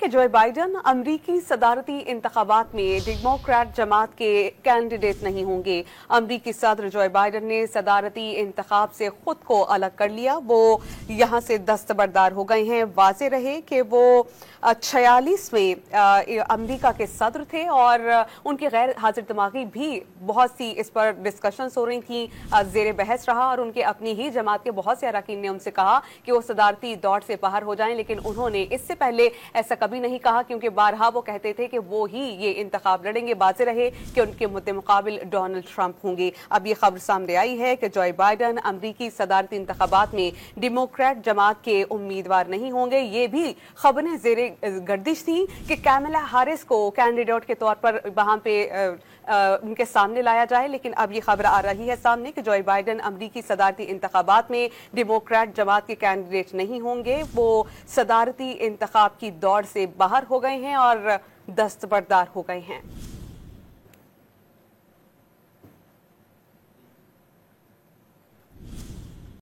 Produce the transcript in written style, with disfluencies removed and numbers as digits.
कि जो बाइडन अमरीकी सदारती इंतखाबात में डेमोक्रेट जमात के कैंडिडेट नहीं होंगे। अमरीकी सदर जो बाइडन ने सदारती इंतखाब से खुद को अलग कर लिया। वो यहाँ से दस्तबरदार हो गए हैं। वाज़ेह रहे कि वो 46वें अमरीका के सदर थे और उनकी गैर हाजिर दिमागी भी बहुत सी इस पर डिस्कशंस हो रही थी, ज़ेर बहस रहा और उनके अपनी ही जमात के बहुत से अरकान ने उनसे कहा कि वो सदारती दौड़ से बाहर हो जाएं, लेकिन उन्होंने इससे पहले ऐसा कभी नहीं कहा क्योंकि बारहा वो कहते थे कि वो ही ये इंतखाब लड़ेंगे। वाज़ेह रहे कि उनके मुद्दे मुकाबिल डोनाल्ड ट्रंप होंगे। अब ये खबर सामने आई है कि जो बाइडन अमरीकी सदारती इंतखाबात में डेमोक्रेट जमात के उम्मीदवार नहीं होंगे। ये भी खबरें ज़ेरे गर्दिश थी कि कैमला हैरिस को कैंडिडेट के तौर पर वहां पे उनके सामने लाया जाए, लेकिन अब ये खबर आ रही है सामने कि जो बाइडन अमरीकी सदारती इंतखाबात में डेमोक्रेट जमात के कैंडिडेट नहीं होंगे। वो सदारती इंतखाब की दौड़ से बाहर हो गए हैं और दस्तबरदार हो गए हैं।